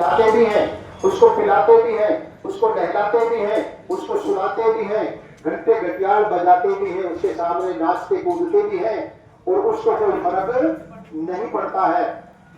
खिलाते भी हैं, उसको पिलाते भी हैं, उसको नहलाते भी हैं, उसको सुलाते भी हैं, घंटे घटियाल बजाते भी हैं, उसके सामने नाचते कूदते भी हैं और उसको कोई फर्क नहीं पड़ता है।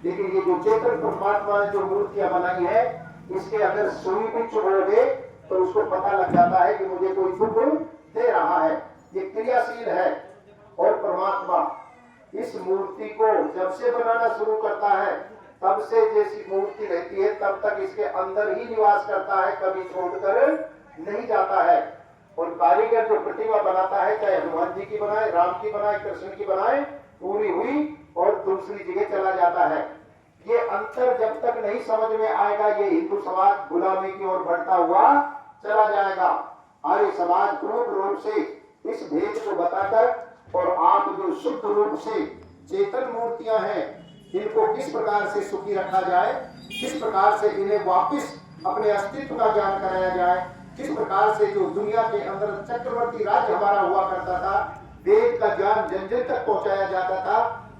लेकिन ये जो चेतन परमात्मा ने जो मूर्तियां बनाई है, इसके अगर सुई भी चुभोगे तो उसको पता लग जाता है कि मुझे कोई दुख दे रहा है, ये क्रियाशील है। और परमात्मा इस मूर्ति को जब से बनाना शुरू करता है तब से जैसी मूर्ति रहती है तब तक इसके अंदर ही निवास करता है, कभी छोड़कर नहीं जाता है। और कारीगर जो प्रतिमा बनाता है, चाहे हनुमान जी की बनाए, राम की बनाए, कृष्ण की बनाए, पूरी हुई और दूसरी जगह चला जाता है। ये अंतर जब तक नहीं समझ में आएगा, ये हिंदू समाज गुलामी की ओर बढ़ता हुआ चला जाएगा। आर्य समाज पूर्ण रूप से इस भेद को बताकर और आप जो शुद्ध रूप से चेतन मूर्तियां हैं, इनको किस प्रकार से सुखी रखा जाए, किस प्रकार से इन्हें वापस अपने अस्तित्व का ज्ञान कराया जाए, किस प्रकार से जो दुनिया के अंदर चक्रवर्ती राज्य हमारा हुआ करता था, वेद का ज्ञान जन जन तक पहुंचाया जाता था,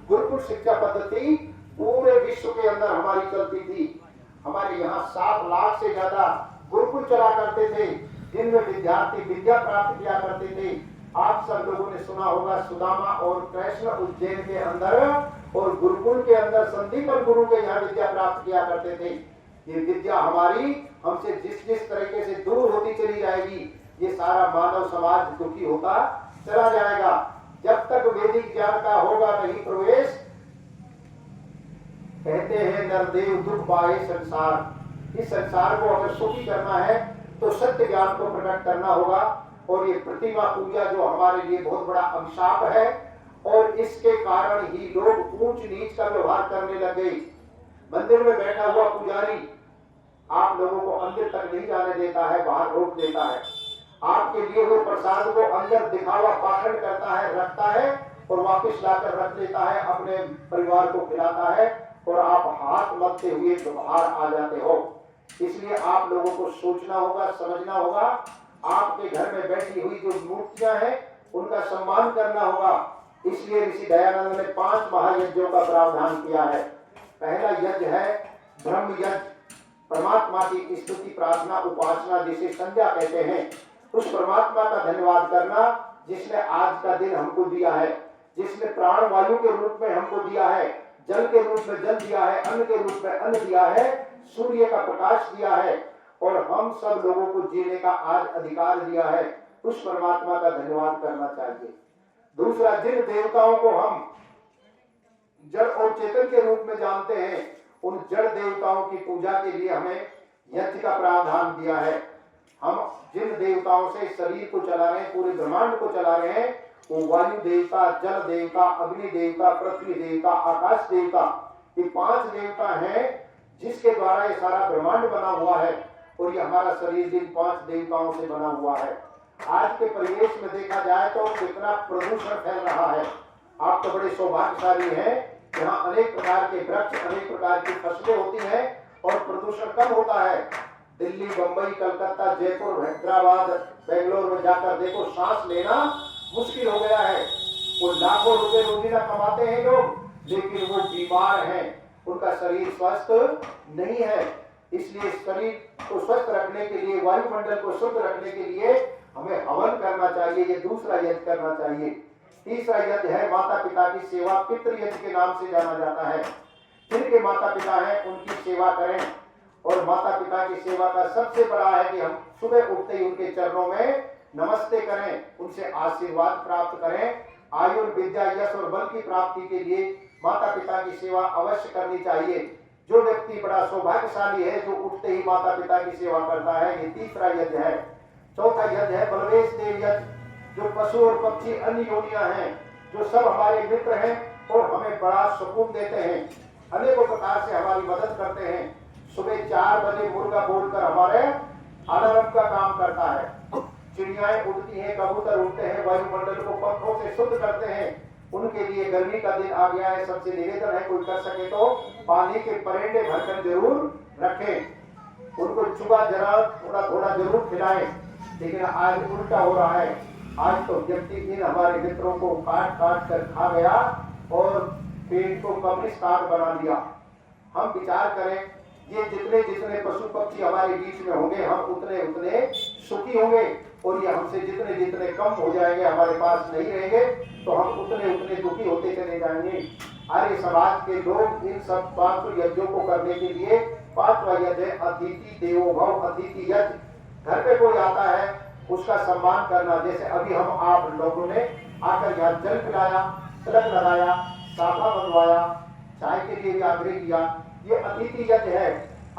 गुरुकुल शिक्षा पद्धति पूरे विश्व के अंदर हमारी चलती थी। हमारे यहाँ 7 लाख से ज्यादा गुरुकुल चला करते थे, जिनमें विद्यार्थी विद्या प्राप्त किया करते थे। आप सब लोगों ने सुना होगा सुदामा और कृष्ण उज्जैन के अंदर और गुरुकुल के अंदर संदीपन गुरु के यहाँ विद्या प्राप्त किया करते थे। ये विद्या हमारी हमसे जिस जिस तरीके से दूर होती चली जाएगी, ये सारा मानव समाज दुखी होता चला जाएगा। जब तक वैदिक ज्ञान का होगा नहीं प्रवेश, कहते हैं नरदेव दुख पाए संसार। इस संसार को अगर सुखी करना है तो सत्य ज्ञान को प्रकट करना होगा। और ये प्रतिमा पूजा जो हमारे लिए बहुत बड़ा अभिशाप है, और इसके कारण ही लोग ऊंच नीच का व्यवहार करने लगे। मंदिर में बैठा हुआ पुजारी आप लोगों को अंदर तक नहीं जाने देता है, बाहर रोक देता है। आपके लिए हुए प्रसाद को अंदर दिखावा पाखंड करता है, रखता है और वापस लाकर रख देता है, अपने परिवार को खिलाता है और आप हाथ मलते हुए बाहर आ जाते हो। इसलिए आप लोगों को सोचना होगा, समझना होगा। आपके घर में बैठी हुई जो मूर्तियां हैं उनका सम्मान करना होगा। इसलिए ऋषि दयानंद ने 5 महायज्ञों का प्रावधान किया है। पहला यज्ञ है ब्रह्म यज्ञ, परमात्मा की स्तुति प्रार्थना उपासना जिसे संध्या कहते हैं। उस परमात्मा का धन्यवाद करना जिसने आज का दिन हमको दिया है, जिसने प्राण वायु के रूप में हमको दिया है, जल के रूप में जल दिया है, अन्न के रूप में अन्न दिया है, सूर्य का प्रकाश दिया है और हम सब लोगों को जीने का आज अधिकार दिया है। उस परमात्मा का धन्यवाद करना चाहिए। दूसरा, जिन देवताओं को हम जड़ और चेतन के रूप में जानते हैं, उन जड़ देवताओं की पूजा के लिए हमें यज्ञ का प्रावधान दिया है। हम जिन देवताओं से शरीर को चला रहे हैं, पूरे ब्रह्मांड को चला रहे हैं, वो वायु देवता, जल देवता, अग्नि देवता, पृथ्वी देवता, आकाश देवता, ये 5 देवता हैं जिसके द्वारा ये सारा ब्रह्मांड बना हुआ है। और ये हमारा शरीर जिन 5 देवताओं से बना हुआ है। आज के परिवेश में देखा जाए तो कितना प्रदूषण फैल रहा है। आप तो बड़े सौभाग्यशाली हैं, यहाँ अनेक प्रकार के वृक्ष, अनेक प्रकार की फसलें होती हैं और प्रदूषण कम होता है। दिल्ली, बंबई, कलकत्ता, जयपुर, हैदराबाद, बेंगलोर में जाकर देखो, सांस लेना मुश्किल हो गया है। वो लाखों रुपए रोजीना कमाते हैं लोग, लेकिन वो बीमार हैं, उनका शरीर स्वस्थ नहीं है। इसलिए शरीर को स्वस्थ रखने के लिए, वायुमंडल को शुद्ध रखने के लिए हमें हवन करना चाहिए। ये दूसरा यज्ञ करना चाहिए। तीसरा यज्ञ है माता पिता की सेवा, पितृ यज्ञ के नाम से जाना जाता है। जिनके माता पिता हैं उनकी सेवा करें। और माता पिता की सेवा का सबसे बड़ा है कि हम सुबह उठते ही उनके चरणों में नमस्ते करें, उनसे आशीर्वाद प्राप्त करें। आयु, विद्या, यश और बल की प्राप्ति के लिए माता पिता की सेवा अवश्य करनी चाहिए। जो व्यक्ति बड़ा सौभाग्यशाली है, जो उठते ही माता पिता की सेवा करता है, ये तीसरा यज्ञ है। चौथा यज्ञ है बलवेश देव यज्ञ, जो पशु और पक्षी अन्य योनियां हैं, जो सब हमारे मित्र हैं और हमें बड़ा सुकून देते हैं, अनेकों प्रकार से हमारी मदद करते हैं। सुबह 4 बजे मुर्गा बोलकर हमारे अलार्म का काम करता है। चिड़ियाएं उड़ती हैं, कबूतर उड़ते हैं, वायुमंडल को पंखों से शुद्ध करते हैं। उनके लिए गर्मी का दिन आ गया है, सबसे निवेदन है कोई कर सके तो पानी के परेंडे भरकर जरूर रखें। उनको चुगा जरा थोड़ा थोड़ा जरूर खिलाएं। लेकिन आज उल्टा हो रहा है। आज तो व्यक्ति इन हमारे मित्रों को काट काट कर खा गया और पेट को कम्युनिस्ट कार्ड बना दिया। हम विचार करें ये जितने जितने पशु पक्षी हमारे बीच में होंगे हम उतने उतने सुखी होंगे, और ये हमसे जितने जितने कम हो जाएंगे, हमारे पास नहीं रहेंगे, तो हम उतने उतने दुखी होते चले जाएंगे। आर्य समाज के लोग इन सब 5 यज्ञों को करने के लिए 5वां यज्ञ है अतिथि देवो भव। अतिथि यज्ञ, घर पे कोई आता है उसका सम्मान करना। जैसे अभी हम आप लोगों ने आकर यहाँ जल पिलाया, तिलक लगाया, साफा बनवाया, चाय के लिए भी आग्रह किया, ये अतिथि यज्ञ है।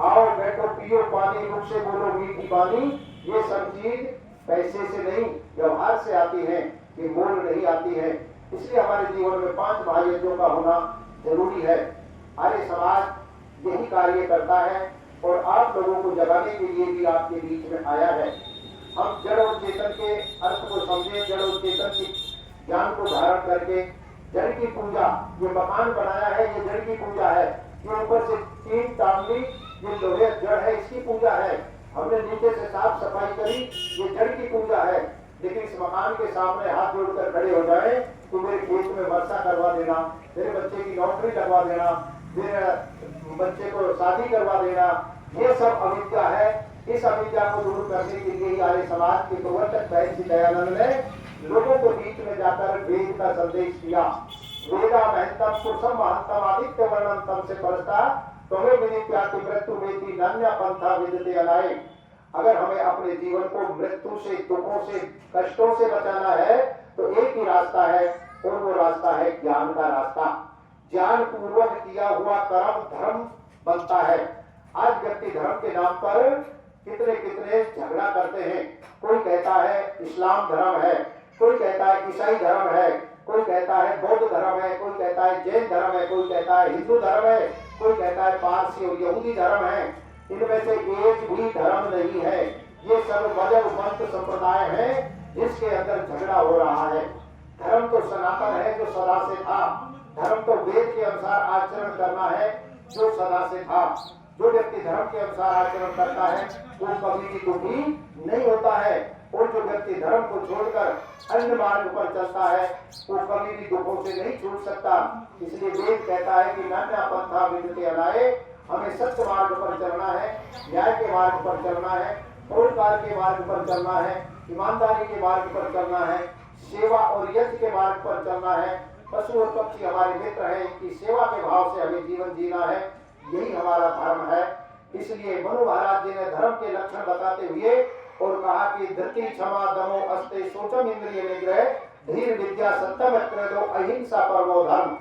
आओ बैठो पियो पानी, मुख से बोलो मीठी पानी, ये सब चीज पैसे से नहीं व्यवहार से आती है, ये मोल नहीं आती है। इसलिए हमारे जीवन में 5 महायज्ञों का होना जरूरी है। आर्य समाज यही कार्य करता है और आप लोगों को जगाने के लिए भी आपके बीच में आया है। हम जड़ और चेतन के अर्थ को समझे, जड़ और चेतन के ज्ञान को धारण करके जड़ की पूजा, ये मकान बनाया है ये जड़ की पूजा है, ये ऊपर से 3 टांगनी ये लोहे जड़ है इसकी पूजा है, हमने नीचे से साफ सफाई करी ये जड़ की पूजा है। लेकिन इस मकान के सामने हाथ जोड़कर खड़े हो जाए तो मेरे खेत में वर्षा करवा देना, मेरे बच्चे की नौकरी लगवा देना, मेरे बच्चे को शादी करवा देना, ये सब अविद्या है। इस अविद्या को दूर करने के लिए आर्य समाज के प्रवर्तक महर्षि दयानंद ने लोगों को बीच में जाकर वेद का संदेश दिया। वेदा महंतम पुरुषम महंतम आदित्य वर्णम तम से परस्ता तुम्हें विनित्याति मृत्यु वेति नान्य पंथा विदते अनाय। अगर हमें अपने जीवन को मृत्यु से, दुखों से, कष्टों से बचाना है तो एक ही रास्ता है और वो रास्ता है ज्ञान का रास्ता। ज्ञान पूर्वक किया हुआ कर्म धर्म बनता है। आज व्यक्ति धर्म के नाम पर कितने कितने झगड़ा करते हैं। कोई कहता है इस्लाम धर्म है, कोई कहता है ईसाई धर्म है, कोई कहता है बौद्ध धर्म है, कोई कहता है जैन धर्म है, कोई कहता है हिंदू धर्म है, कोई कहता है पारसी और यहूदी धर्म है। इनमें से एक भी धर्म नहीं है, ये सब मजहब मंत्र संप्रदाय है जिसके अंदर झगड़ा हो रहा है। धर्म तो सनातन है जो सदा से था। धर्म तो वेद के अनुसार आचरण करना है जो सदा से था। जो व्यक्ति धर्म के अनुसार आचरण करता है वो कभी भी दुखी नहीं होता है, और जो व्यक्ति धर्म को छोड़कर अन्य मार्ग पर चलता है वो कभी भी दुखों से नहीं छूट सकता। इसलिए वेद कहता है कि नान्या पंथा विदते अनाय, हमें सत्य मार्ग पर चलना है, न्याय के मार्ग पर चलना है, परोपकार के मार्ग पर चलना है, ईमानदारी के मार्ग पर चलना है, सेवा और यज्ञ के मार्ग पर चलना है। पशु और पक्षी हमारे मित्र हैं, इनकी सेवा के भाव से हमें जीवन जीना है, यही हमारा धर्म है। इसलिए मनु महाराज जी ने धर्म के लक्षण बताते हुए और कहा कि धृति क्षमा दमो अस्ते शोचम इंद्रिय निग्रह धीर विद्या सत्यम क्रोधो अहिंसा परमो धर्म।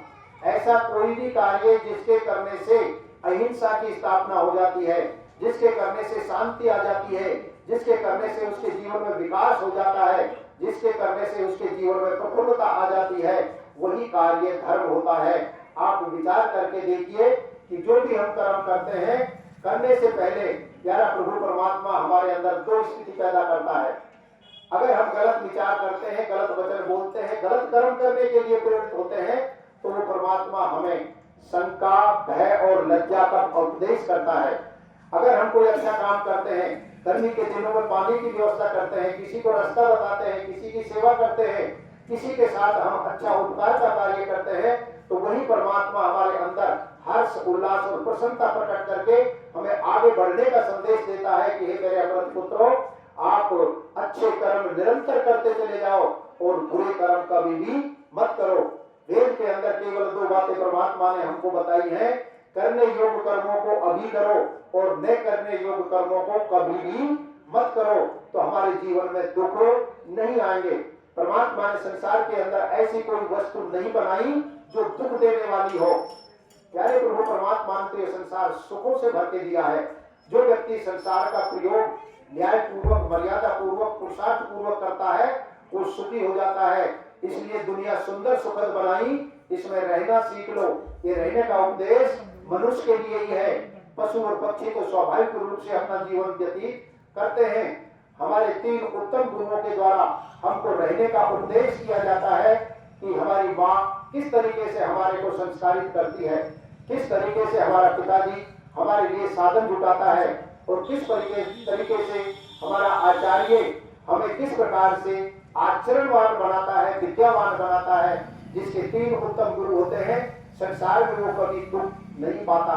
ऐसा कोई भी कार्य जिसके करने से अहिंसा की स्थापना हो जाती है, जिसके करने से शांति आ जाती है, जिसके करने से उसके जीवन में विकास हो जाता है, जिसके करने से उसके जीवन में प्रफुल्लता आ जाती है, वही कार्य धर्म होता है। आप विचार करके देखिए कि जो भी हम कर्म करते हैं करने से पहले प्यारा प्रभु परमात्मा हमारे अंदर 2 स्थिति पैदा करता है। अगर हम गलत विचार करते हैं, गलत वचन बोलते हैं, गलत कर्म करने के लिए प्रेरित होते हैं तो वो परमात्मा हमें शंका, भय और लज्जा का उपदेश करता है। अगर हम कोई अच्छा काम करते हैं, गर्मी के दिनों में पानी की व्यवस्था करते हैं, किसी को रास्ता बताते हैं, किसी की सेवा करते हैं, किसी के साथ हम अच्छा उपकार का कार्य करते हैं, तो वही परमात्मा हमारे अंदर हर्ष, उल्लास और प्रसन्नता प्रकट करके हमें आगे बढ़ने का संदेश देता है कि हे मेरे अमृत पुत्रों, आप अच्छे कर्म निरंतर करते चले जाओ और बुरे कर्म कभी भी मत करो। वेद के अंदर केवल 2 बातें परमात्मा ने हमको बताई हैं, करने योग्य कर्मों को अभी करो और न करने योग्य कर्मों को कभी भी मत करो, तो हमारे जीवन में दुख नहीं आएंगे। परमात्मा ने संसार के अंदर ऐसी कोई वस्तु नहीं बनाई जो दुख देने वाली हो। प्यारे प्रभु परमात्मा ने तो संसार सुखों से भर के दिया है। जो व्यक्ति संसार का प्रयोग न्याय पूर्वक, मर्यादा पूर्वक, पुरुषार्थ पूर्वक करता है वो सुखी हो जाता है। इसलिए दुनिया सुंदर सुखद बनाई, इसमें रहना सीख लो। ये रहने का उपदेश मनुष्य के लिए ही है। पशु और पक्षी तो स्वाभाविक रूप से अपना जीवन व्यतीत करते हैं। हमारे 3 उत्तम गुरुओं के द्वारा हमको रहने का उपदेश किया जाता है कि हमारी माँ किस तरीके से हमारे को संस्कारित करती है, किस तरीके से हमारा पिताजी हमारे लिए साधन जुटाता है और किस तरीके से हमारा आचार्य हमें किस प्रकार से आचरणवान बनाता है, विद्यावान बनाता है। जिसके 3 उत्तम गुरु होते हैं, संसार में वो कभी दुख नहीं पाता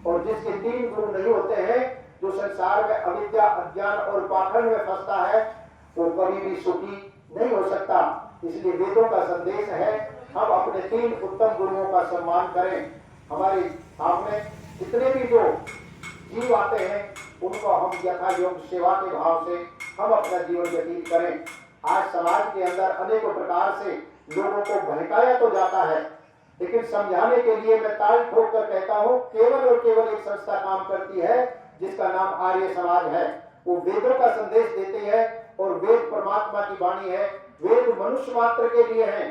और जिसके 3 गुरु नहीं होते हैं, जो संसार में अविद्या, अज्ञान और पाखंड में फंसता है, वो कभी भी सुखी नहीं हो सकता। इसलिए वेदों का संदेश है, हम अपने 3 उत्तम गुरुओं का सम्मान करें। हमारे सामने जितने भी जो जीव आते हैं, उनको हम यथा योग सेवा के भाव से हम अपना जीवन व्यतीत करें। आज समाज के अंदर अनेकों प्रकार से लोगों को बहकाया तो जाता है, लेकिन समझाने के लिए मैं ताल ठोक कर कहता हूँ, केवल और केवल एक संस्था काम करती है जिसका नाम आर्य समाज है। वो वेदों का संदेश देती है और वेद परमात्मा की वाणी है। वेद मनुष्य मात्र के लिए है।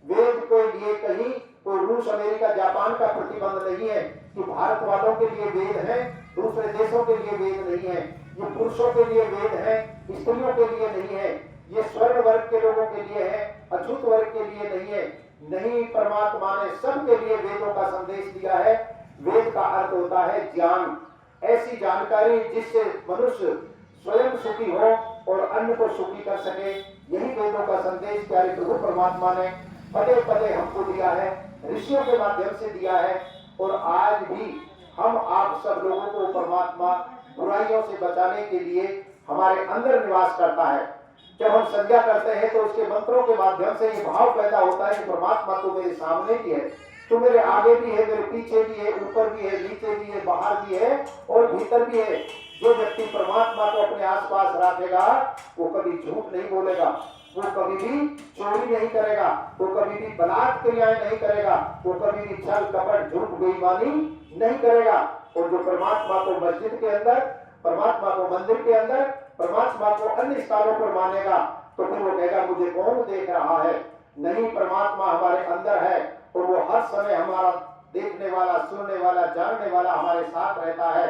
वेद के लिए कहीं कोई रूस, अमेरिका, जापान का प्रतिबंध नहीं है कि भारत वालों के लिए वेद है, दूसरे देशों के लिए वेद नहीं है। ये पुरुषों के लिए वेद है, स्त्रियों के लिए नहीं है। ये स्वर्ण वर्ग के लोगों के लिए है, अछूत वर्ग के लिए नहीं है। नहीं, परमात्मा ने सबके लिए वेदों का संदेश दिया है। वेद का अर्थ होता है ज्ञान, ऐसी जानकारी जिससे मनुष्य स्वयं सुखी हो और अन्य को सुखी कर सके। यही वेदों का संदेश प्यारे प्रभु परमात्मा ने पदे पदे हमको दिया है, ऋषियों के माध्यम से दिया है। और आज भी हम आप सब लोगों को परमात्मा बुराइयों से बचाने के लिए हमारे अंदर निवास करता है। जब हम संज्ञा करते हैं तो उसके मंत्रों के माध्यम से ये भाव पैदा होता है कि परमात्मा तो मेरे सामने भी है, तो मेरे आगे भी है, मेरे पीछे भी है, ऊपर भी है, नीचे भी है, बाहर भी है और भीतर भी है। जो व्यक्ति परमात्मा को अपने आसपास रखेगा, वो कभी झूठ नहीं बोलेगा, वो कभी भी चोरी नहीं करेगा, वो कभी भी बलात् क्रियाएं नहीं करेगा, वो कभी भी छल कपट झूठ बेईमानी नहीं करेगा। और जो परमात्मा को मस्जिद के अंदर, परमात्मा को मंदिर के अंदर, परमात्मा को अन्य स्थानों पर मानेगा, तो फिर वो कहेगा मुझे कौन देख रहा है। नहीं, परमात्मा हमारे अंदर है और वो हर समय हमारा देखने वाला, सुनने वाला, जानने वाला हमारे साथ रहता है।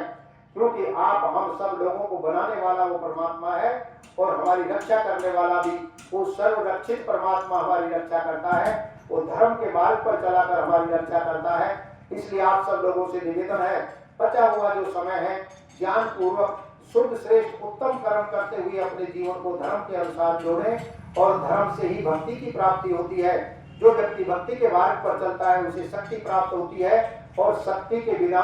क्योंकि आप हम सब लोगों को बनाने वाला वो परमात्मा है और हमारी रक्षा करने वाला भी वो सर्वरक्षित परमात्मा हमारी रक्षा करता है। वो धर्म के मार्ग पर चलाकर हमारी रक्षा करता है। इसलिए आप सब लोगों से निवेदन है, बचा हुआ जो समय है, ज्ञान पूर्वक शुद्ध श्रेष्ठ उत्तम कर्म करते हुए अपने जीवन को धर्म के अनुसार जोड़ें और धर्म से ही भक्ति की प्राप्ति होती है। जो व्यक्ति भक्ति के मार्ग पर चलता है उसे शक्ति प्राप्त होती है और शक्ति के बिना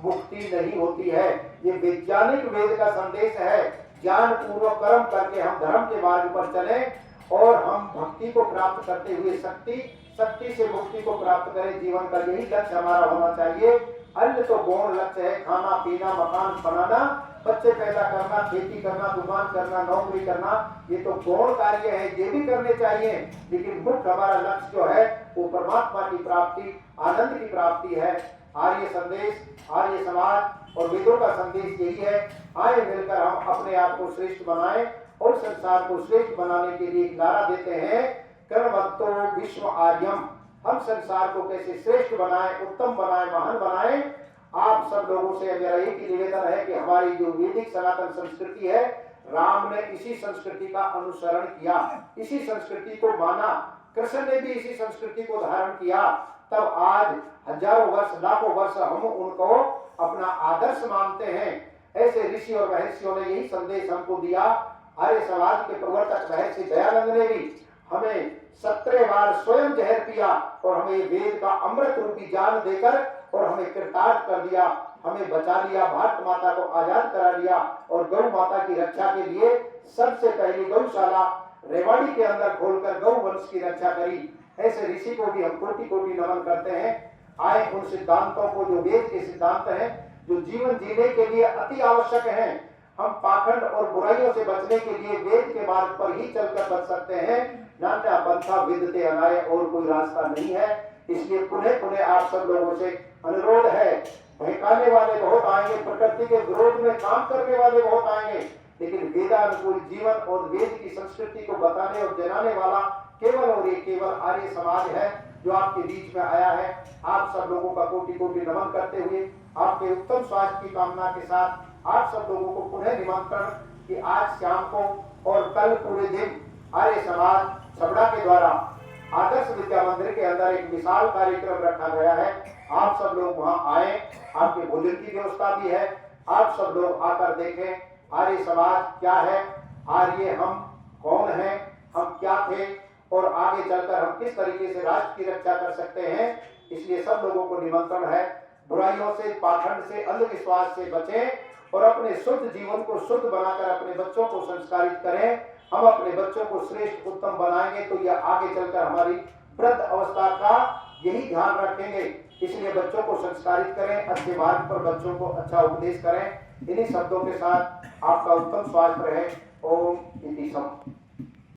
मुक्ति नहीं होती है। ये वैज्ञानिक वेद का संदेश है। ज्ञान पूर्वक कर्म करके हम धर्म के मार्ग पर चलें और हम भक्ति को प्राप्त करते हुए शक्ति से मुक्ति को प्राप्त करें। जीवन का यही लक्ष्य हमारा होना चाहिए। अन्य तो गौण लक्ष्य है, खाना पीना, मकान बनाना, बच्चे पैदा करना, खेती करना, दुकान करना, नौकरी करना, ये तो गौण कार्य है, ये भी करने चाहिए। लेकिन मुख्य हमारा लक्ष्य जो है वो परमात्मा की प्राप्ति, आनंद की प्राप्ति है। आर्य संदेश, आर्य समाज और वेदों का संदेश यही है। आए मिलकर हम अपने आप को श्रेष्ठ बनाएं और संसार को श्रेष्ठ बनाने के लिए नारा देते हैं, कर्मवत्तो विश्व आर्यम। हम संसार को कैसे श्रेष्ठ बनाएं, उत्तम बनाएं, महान बनाएं। आप सब लोगों से मेरा एक ही निवेदन है कि हमारी जो वैदिक सनातन संस्कृति है, राम ने इसी संस्कृति का अनुसरण किया, इसी संस्कृति को माना, कृष्ण ने भी इसी संस्कृति को धारण किया। तब आज हजारों वर्ष, लाखों वर्ष हम उनको अपना आदर्श मानते हैं। ऐसे ऋषि और महर्षियों ने यही संदेश हमको दिया। आर्य समाज के प्रवर्तक महर्षि दयानंद ने भी हमें 17 बार स्वयं जहर पिया और हमें वेद का अमृत रूपी ज्ञान देकर और हमें कृतार्थ कर दिया, हमें बचा लिया, भारत माता को आजाद करा लिया और गौ माता की रक्षा के लिए सबसे पहली गौशाला रेवाड़ी के अंदर खोलकर गौ वंश की रक्षा करी। ऐसे ऋषि को भी हम कोटि कोटि नमन करते हैं। आए उन सिद्धांतों को, जो वेद के सिद्धांत हैं, जो जीवन जीने के लिए अति आवश्यक हैं। हम पाखंड और बुराइयों से बचने के लिए वेद के मार्ग पर ही चलकर बच सकते हैं। नान्या पंथा विदते अनाय, और कोई रास्ता नहीं है। इसलिए पुनः पुनः आप सब लोगों से अनुरोध है, बहकाने वाले बहुत आएंगे, प्रकृति के विरोध में काम करने वाले बहुत आएंगे, लेकिन वेदानुकूल जीवन और वेद की संस्कृति को बताने और जनाने वाला केवल और एक केवल आर्य समाज है जो आपके बीच में आया है। आप सब लोगों का कोटि कोटि नमन करते हुए, आपके उत्तम स्वास्थ्य की कामना के साथ आप सब लोगों को पुनः निमंत्रण कि आज शाम को और कल पूरे दिन आर्य समाज छबड़ा के द्वारा आदर्श विद्या मंदिर के अंदर एक विशाल कार्यक्रम रखा गया है। आप सब लोग वहां आए, आपके भोजन की व्यवस्था भी है। आप सब लोग आकर देखें आर्य समाज क्या है, आर्य हम कौन हैं, हम क्या थे और आगे चलकर हम किस तरीके से राष्ट्र की रक्षा कर सकते हैं। इसलिए सब लोगों को निमंत्रण है। बुराइयों से, पाखंड से, अंधविश्वास से बचें और अपने शुद्ध जीवन को शुद्ध बनाकर अपने बच्चों को संस्कारित करें। हम अपने बच्चों को श्रेष्ठ उत्तम बनाएंगे तो यह आगे चलकर हमारी वृद्ध अवस्था का यही ध्यान रखेंगे। इसलिए बच्चों को संस्कारित करें, अच्छे मार्ग पर बच्चों को अच्छा उपदेश करें। इन्हीं शब्दों के साथ आपका उत्तम स्वास्थ्य रहे। ओम इति सम।